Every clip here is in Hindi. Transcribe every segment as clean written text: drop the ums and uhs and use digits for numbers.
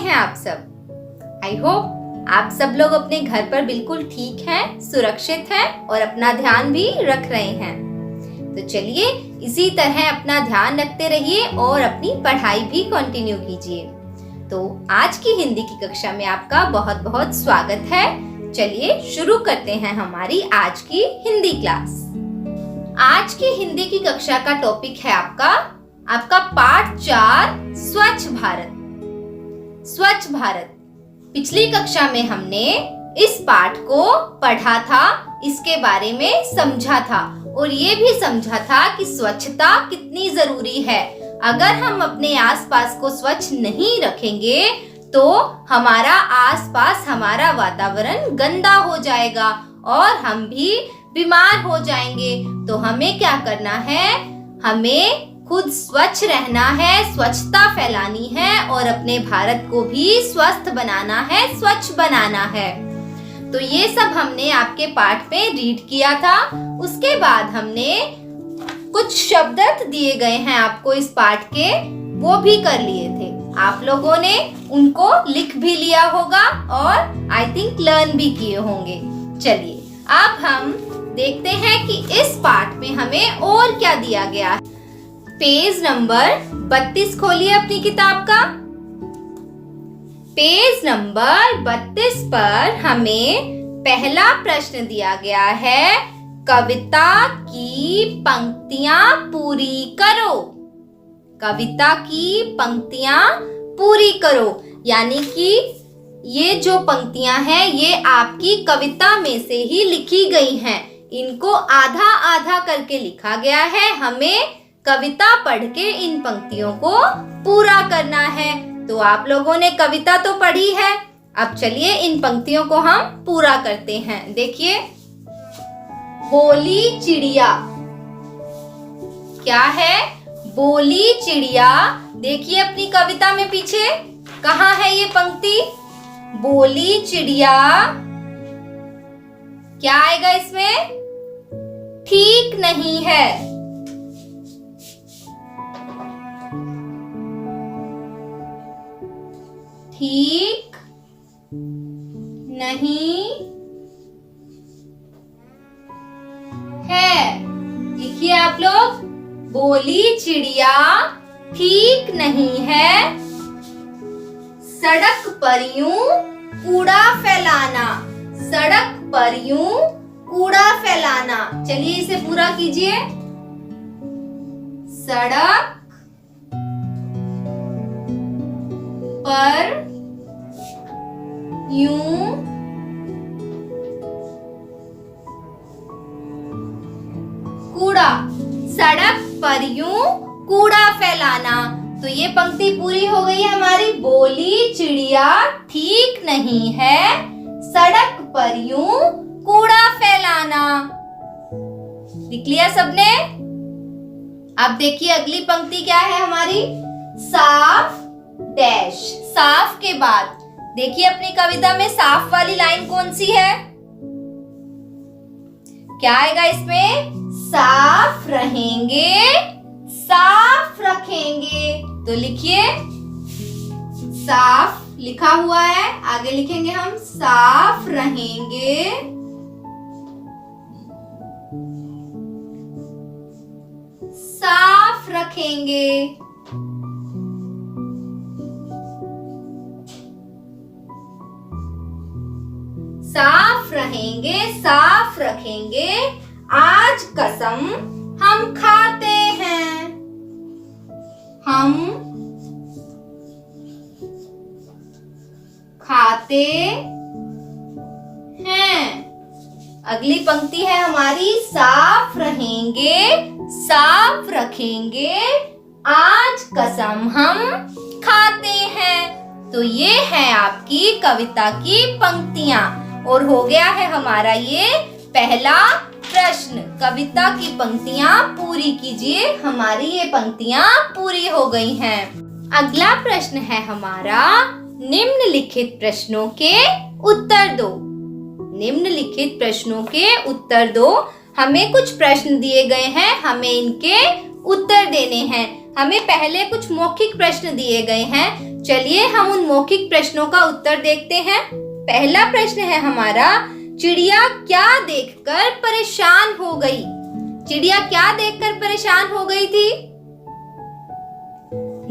हैं आप सब? आई होप आप सब लोग अपने घर पर बिल्कुल ठीक हैं, सुरक्षित हैं और अपना ध्यान भी रख रहे हैं। तो चलिए इसी तरह अपना ध्यान रखते रहिए और अपनी पढ़ाई भी कंटिन्यू कीजिए। तो आज की हिंदी की कक्षा में आपका बहुत बहुत स्वागत है। चलिए शुरू करते हैं हमारी आज की हिंदी क्लास। आज की हिंदी की कक्षा का टॉपिक है आपका पाठ 4 स्वच्छ भारत। स्वच्छ भारत। पिछली कक्षा में हमने इस पाठ को पढ़ा था, इसके बारे में समझा था और ये भी समझा था कि स्वच्छता कितनी जरूरी है। अगर हम अपने आसपास को स्वच्छ नहीं रखेंगे तो हमारा आसपास, हमारा वातावरण गंदा हो जाएगा और हम भी बीमार हो जाएंगे। तो हमें क्या करना है? हमें खुद स्वच्छ रहना है, स्वच्छता फैलानी है और अपने भारत को भी स्वस्थ बनाना है, स्वच्छ बनाना है। तो ये सब हमने आपके पाठ में रीड किया था। उसके बाद हमने कुछ शब्द दिए गए हैं आपको इस पाठ के, वो भी कर लिए थे। आप लोगों ने उनको लिख भी लिया होगा और आई थिंक लर्न भी किए होंगे। चलिए अब हम देखते हैं कि इस पाठ में हमें और क्या दिया गया है। पेज नंबर 32 खोलिए अपनी किताब का। पेज नंबर 32 पर हमें पहला प्रश्न दिया गया है, कविता की पंक्तियां पूरी करो। कविता की पंक्तियां पूरी करो, यानी कि ये जो पंक्तियां हैं ये आपकी कविता में से ही लिखी गई हैं। इनको आधा आधा करके लिखा गया है। हमें कविता पढ़ के इन पंक्तियों को पूरा करना है। तो आप लोगों ने कविता तो पढ़ी है, अब चलिए इन पंक्तियों को हम पूरा करते हैं। देखिए, बोली चिड़िया। क्या है? बोली चिड़िया। देखिए अपनी कविता में पीछे कहाँ है ये पंक्ति? बोली चिड़िया। क्या आएगा इसमें? ठीक नहीं है। ठीक नहीं है। लिखिए आप लोग, बोली चिड़िया ठीक नहीं है। सड़क पर यूं कूड़ा फैलाना। सड़क पर यूं कूड़ा फैलाना। चलिए इसे पूरा कीजिए। सड़क पर यूं कूड़ा। सड़क पर यूं कूड़ा फैलाना। तो ये पंक्ति पूरी हो गई है हमारी। बोली चिड़िया ठीक नहीं है, सड़क पर यूं कूड़ा फैलाना। लिख लिया सबने? अब देखिए अगली पंक्ति क्या है हमारी? साफ डैश। साफ के बाद देखिए अपनी कविता में साफ वाली लाइन कौन सी है? क्या आएगा इसमें? साफ रहेंगे, साफ रखेंगे। तो लिखिए, साफ लिखा हुआ है, आगे लिखेंगे हम साफ रहेंगे, साफ रखेंगे। साफ रहेंगे, साफ रखेंगे, आज कसम हम खाते हैं। हम खाते हैं। अगली पंक्ति है हमारी, साफ रहेंगे, साफ रखेंगे, आज कसम हम खाते हैं। तो ये है आपकी कविता की पंक्तियां और हो गया है हमारा ये पहला प्रश्न। कविता की पंक्तियां पूरी कीजिए। हमारी ये पंक्तियां पूरी हो गई हैं। अगला प्रश्न है हमारा, निम्नलिखित प्रश्नों के उत्तर दो। निम्नलिखित प्रश्नों के उत्तर दो। हमें कुछ प्रश्न दिए गए हैं, हमें इनके उत्तर देने हैं। हमें पहले कुछ मौखिक प्रश्न दिए गए हैं चलिए हम उन मौखिक प्रश्नों का उत्तर देखते हैं। पहला प्रश्न है हमारा, चिड़िया क्या देखकर परेशान हो गई? चिड़िया क्या देखकर परेशान हो गई थी?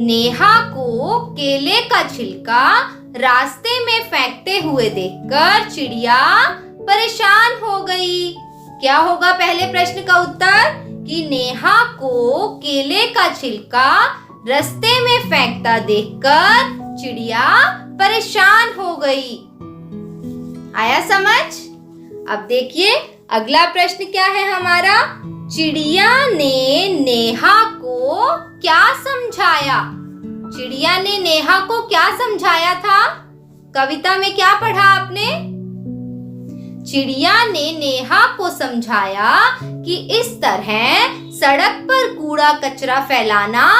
नेहा को केले का छिलका रास्ते में फेंकते हुए देखकर चिड़िया परेशान हो गई। क्या होगा पहले प्रश्न का उत्तर? कि नेहा को केले का छिलका रास्ते में फेंकता देखकर चिड़िया परेशान हो गई। आया समझ? अब देखिए अगला प्रश्न क्या है हमारा, चिड़िया ने नेहा को क्या समझाया? चिड़िया ने नेहा को क्या समझाया था? कविता में क्या पढ़ा आपने? चिड़िया ने नेहा को समझाया कि इस तरह सड़क पर कूड़ा कचरा फैलाना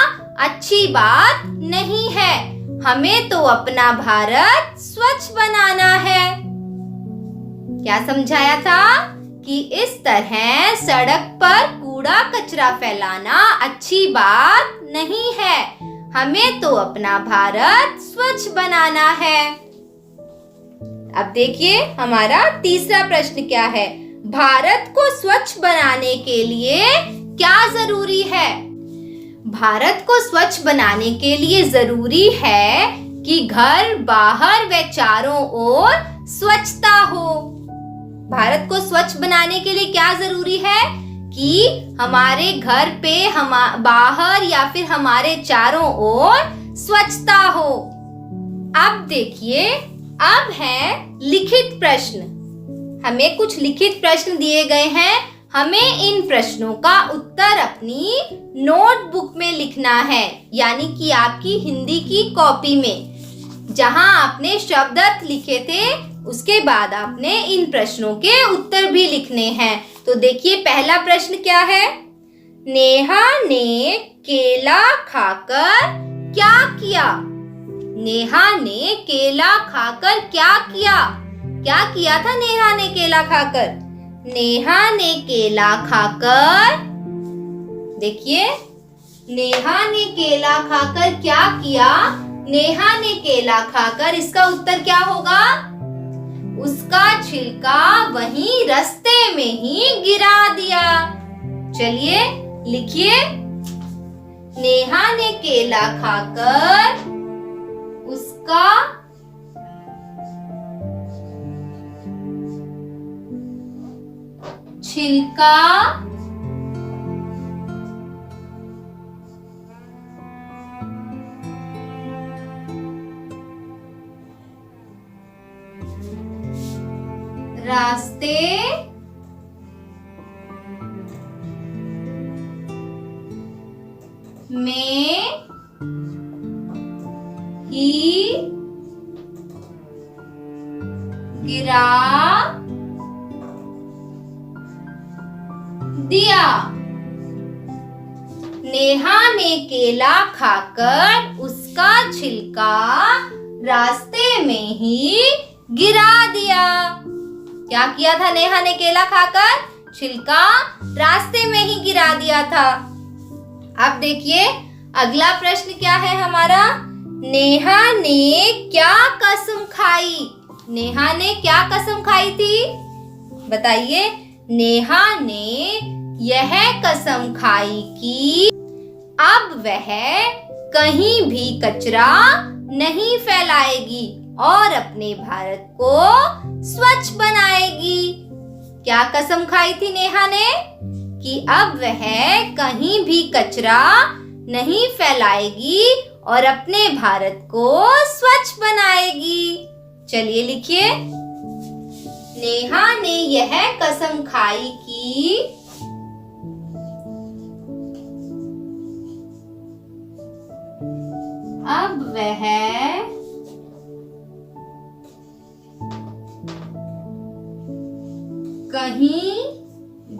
अच्छी बात नहीं है, हमें तो अपना भारत स्वच्छ बनाना है। क्या समझाया था? कि इस तरह सड़क पर कूड़ा कचरा फैलाना अच्छी बात नहीं है, हमें तो अपना भारत स्वच्छ बनाना है। अब देखिए हमारा तीसरा प्रश्न क्या है, भारत को स्वच्छ बनाने के लिए क्या जरूरी है? भारत को स्वच्छ बनाने के लिए जरूरी है कि घर, बाहर व चारों ओर स्वच्छता हो। भारत को स्वच्छ बनाने के लिए क्या जरूरी है? कि हमारे घर पे, बाहर या फिर हमारे चारों ओर स्वच्छता हो। अब देखिए, अब है लिखित प्रश्न। हमें कुछ लिखित प्रश्न दिए गए हैं, हमें इन प्रश्नों का उत्तर अपनी नोटबुक में लिखना है, यानी कि आपकी हिंदी की कॉपी में। जहां आपने शब्दार्थ लिखे थे उसके बाद आपने इन प्रश्नों के उत्तर भी लिखने हैं। तो देखिए पहला प्रश्न क्या है, नेहा ने केला खाकर क्या किया? नेहा ने केला खाकर क्या किया? क्या किया था नेहा ने केला खाकर? नेहा ने केला खाकर, देखिए नेहा ने केला खाकर क्या किया? नेहा ने केला खाकर, इसका उत्तर क्या होगा? उसका छिलका वहीं रास्ते में ही गिरा दिया। चलिए लिखिए, नेहा ने केला खाकर उसका छिलका रास्ते में ही गिरा दिया। नेहा ने केला खाकर उसका छिलका रास्ते में ही गिरा दिया। क्या किया था नेहा ने केला खाकर? छिलका रास्ते में ही गिरा दिया था। अब देखिए अगला प्रश्न क्या है हमारा, नेहा ने क्या कसम खाई? नेहा ने क्या कसम खाई थी? बताइए। नेहा ने यह कसम खाई कि अब वह कहीं भी कचरा नहीं फैलाएगी और अपने भारत को स्वच्छ बनाएगी। क्या कसम खाई थी नेहा ने? कि अब वह कहीं भी कचरा नहीं फैलाएगी और अपने भारत को स्वच्छ बनाएगी। चलिए लिखिए, नेहा ने यह कसम खाई कि अब वह कहीं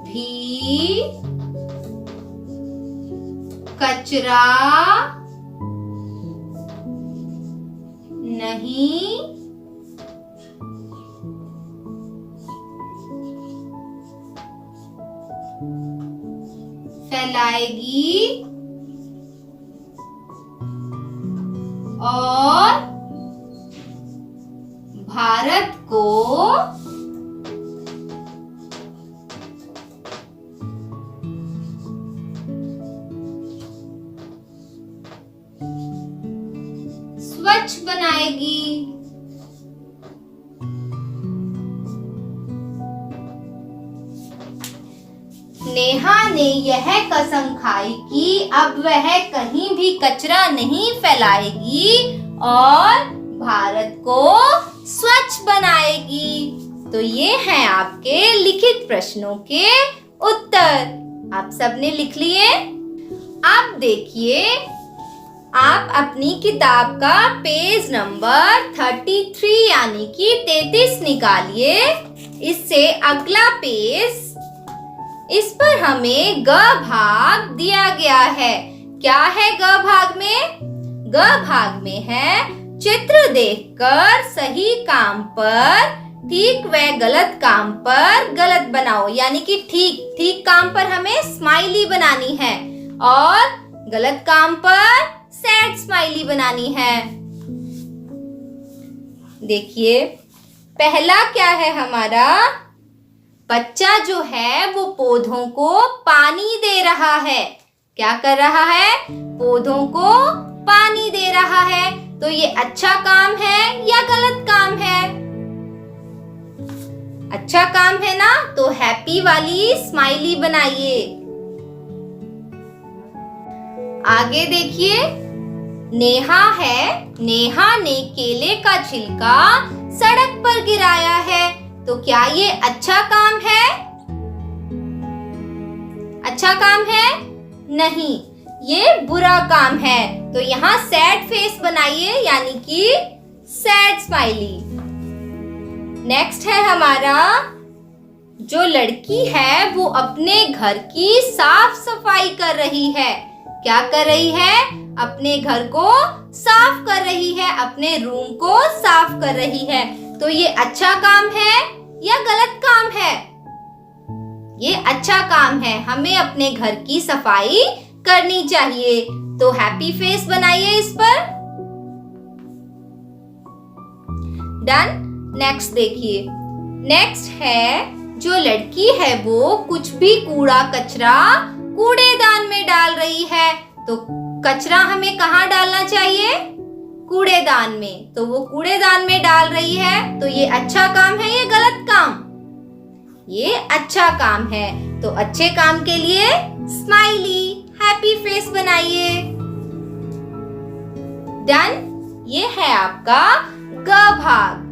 भी कचरा नहीं फैलाएगी और भारत को स्वच्छ बनाएगी। नेहा ने यह कसम खाई कि अब वह कहीं भी कचरा नहीं फैलाएगी और भारत को स्वच्छ बनाएगी। तो ये हैं आपके लिखित प्रश्नों के उत्तर। आप सबने लिख लिए। अब देखिए, आप अपनी किताब का पेज नंबर 33 यानी कि 33 निकालिए। इससे अगला पेज, इस पर हमें ग भाग दिया गया है। क्या है ग भाग में? ग भाग में है चित्र देखकर सही काम पर ठीक व गलत काम पर गलत बनाओ। यानी कि ठीक काम पर हमें स्माइली बनानी है और गलत काम पर सैड स्माइली बनानी है। देखिए, पहला क्या है हमारा? बच्चा जो है वो पौधों को पानी दे रहा है। क्या कर रहा है? पौधों को पानी दे रहा है। तो ये अच्छा काम है या गलत काम है? अच्छा काम है ना, तो हैप्पी वाली स्माइली बनाइए। आगे देखिए, नेहा है। नेहा ने केले का छिलका सड़क पर गिराया है। तो क्या ये अच्छा काम है? अच्छा काम है? नहीं, ये बुरा काम है। तो यहाँ सैड फेस बनाइए, यानी कि सैड स्माइली। नेक्स्ट है हमारा, जो लड़की है वो अपने घर की साफ सफाई कर रही है। क्या कर रही है? अपने घर को साफ कर रही है, अपने रूम को साफ कर रही है। तो ये अच्छा काम है या गलत काम है? ये अच्छा काम है। हमें अपने घर की सफाई करनी चाहिए। तो हैप्पी फेस बनाइए इस पर। डन। नेक्स्ट देखिए, नेक्स्ट है जो लड़की है वो कुछ भी कूड़ा कचरा कूड़ेदान में डाल रही है। तो कचरा हमें कहाँ डालना चाहिए? कूड़ेदान में। तो वो कूड़ेदान में डाल रही है। तो ये अच्छा काम है या गलत काम? ये अच्छा काम है। तो अच्छे काम के लिए स्माइली हैप्पी फेस बनाइए। डन। ये है आपका ग भाग।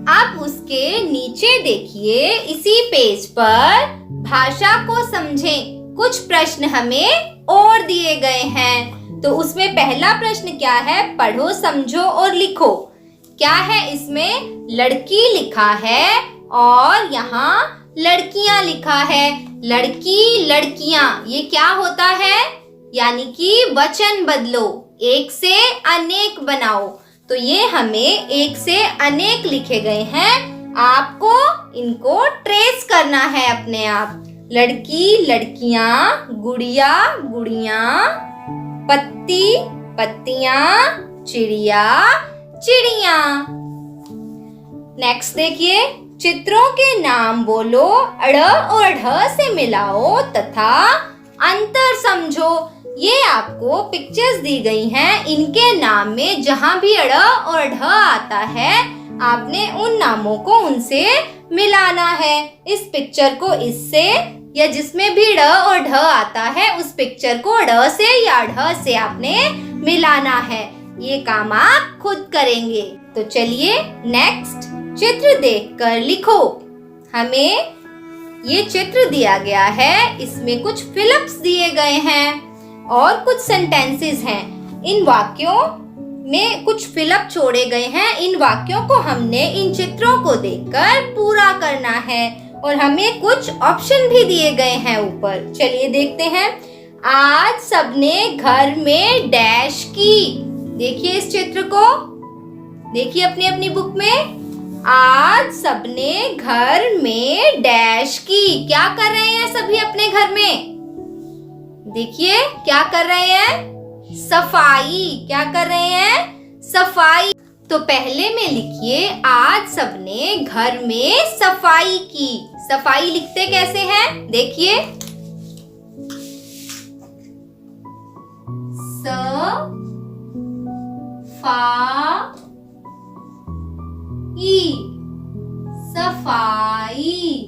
अब उसके नीचे देखिए, इसी पेज पर भाषा को समझें कुछ प्रश्न हमें और दिए गए हैं। तो उसमें पहला प्रश्न क्या है? पढ़ो, समझो और लिखो। क्या है इसमें? लड़की लिखा है और यहाँ लड़कियां लिखा है। लड़की, लड़कियां, ये क्या होता है? यानी कि वचन बदलो, एक से अनेक बनाओ। तो ये हमें एक से अनेक लिखे गए हैं। आपको इनको ट्रेस करना है अपने आप। लड़की, लड़कियां, गुड़िया, गुड़ियां, पत्ती, पत्तियां, चिड़िया, चिड़िया। नेक्स्ट देखिए, चित्रों के नाम बोलो, अड़ और ढ से मिलाओ तथा अंतर समझो। ये आपको पिक्चर्स दी गई हैं। इनके नाम में जहां भी अड़ और ढ आता है, आपने उन नामों को उनसे मिलाना है। इस पिक्चर को इससे, या जिसमें भी ड और ढ आता है उस पिक्चर को ड से या ढ से आपने मिलाना है। ये काम आप खुद करेंगे। तो चलिए नेक्स्ट, चित्र देखकर लिखो। हमें ये चित्र दिया गया है, इसमें कुछ फिलअप्स दिए गए हैं और कुछ सेंटेंसेस हैं। इन वाक्यों में कुछ फिलअप छोड़े गए हैं। इन वाक्यों को हमने इन चित्रों को देखकर पूरा करना है और हमें कुछ ऑप्शन भी दिए गए हैं ऊपर। चलिए देखते हैं। आज सबने घर में डैश की। देखिए इस चित्र को, देखिए अपनी अपनी बुक में। आज सबने घर में डैश की। क्या कर रहे हैं सभी अपने घर में? देखिए क्या कर रहे हैं? सफाई। क्या कर रहे हैं? सफाई। तो पहले में लिखिए आज सबने घर में सफाई की। सफाई लिखते कैसे हैं? देखिए, सफाई।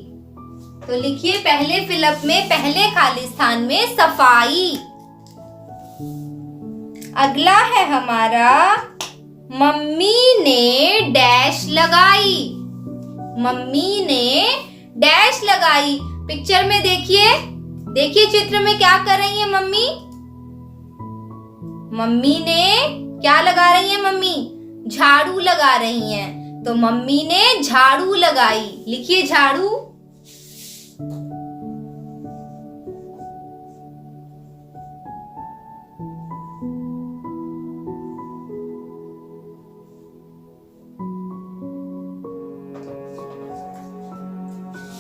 तो लिखिए पहले फिलअप में, पहले खाली स्थान में सफाई। अगला है हमारा मम्मी ने डैश लगाई। मम्मी ने डैश लगाई। पिक्चर में देखिए, देखिए चित्र में क्या कर रही है मम्मी। मम्मी ने क्या लगा रही है? मम्मी झाड़ू लगा रही हैं। तो मम्मी ने झाड़ू लगाई। लिखिए झाड़ू।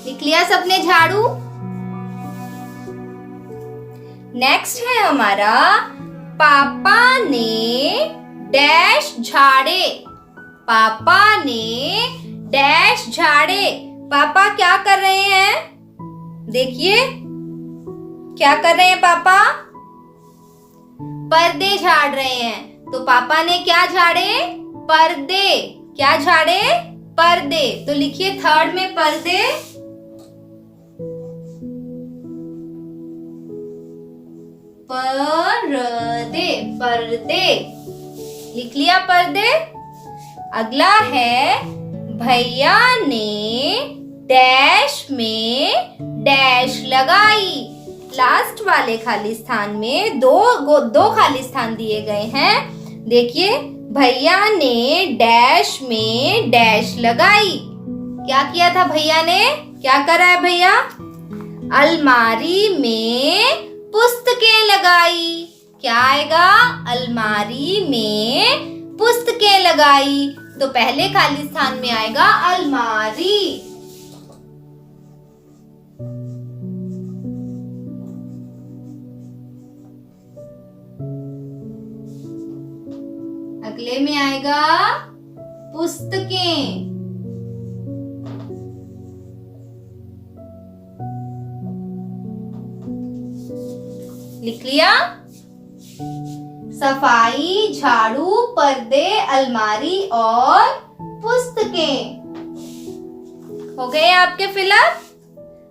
लिख लिया सबने झाड़ू। नेक्स्ट है हमारा पापा ने डैश झाड़े। पापा ने डैश झाड़े। पापा क्या कर रहे हैं? देखिए क्या कर रहे हैं पापा? पर्दे झाड़ रहे हैं। तो पापा ने क्या झाड़े? पर्दे। क्या झाड़े? पर्दे। तो लिखिए थर्ड में पर्दे। पर्दे, पर्दे लिख लिया पर्दे। अगला है भैया ने डैश में डैश लगाई। लास्ट वाले खाली स्थान में दो खाली स्थान दिए गए हैं। देखिए भैया ने डैश में डैश लगाई। क्या किया था भैया ने? क्या करा है भैया? अलमारी में पुस्तकें लगाई। क्या आएगा? अलमारी में पुस्तकें लगाई। तो पहले खाली स्थान में आएगा अलमारी। अगले में आएगा पुस्तकें। लिख लिया? सफाई, झाड़ू, पर्दे, अलमारी और पुस्तकें। हो गए आपके फिलअप।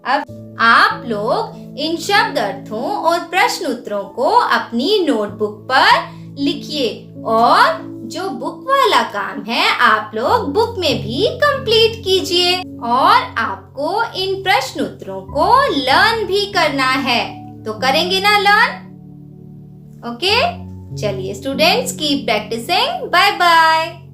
अब आप लोग इन शब्द अर्थों और प्रश्न उत्तरों को अपनी नोटबुक पर लिखिए और जो बुक वाला काम है आप लोग बुक में भी कंप्लीट कीजिए। और आपको इन प्रश्न उत्तरों को लर्न भी करना है। तो करेंगे ना लर्न? ओके, चलिए students keep practising. Bye bye.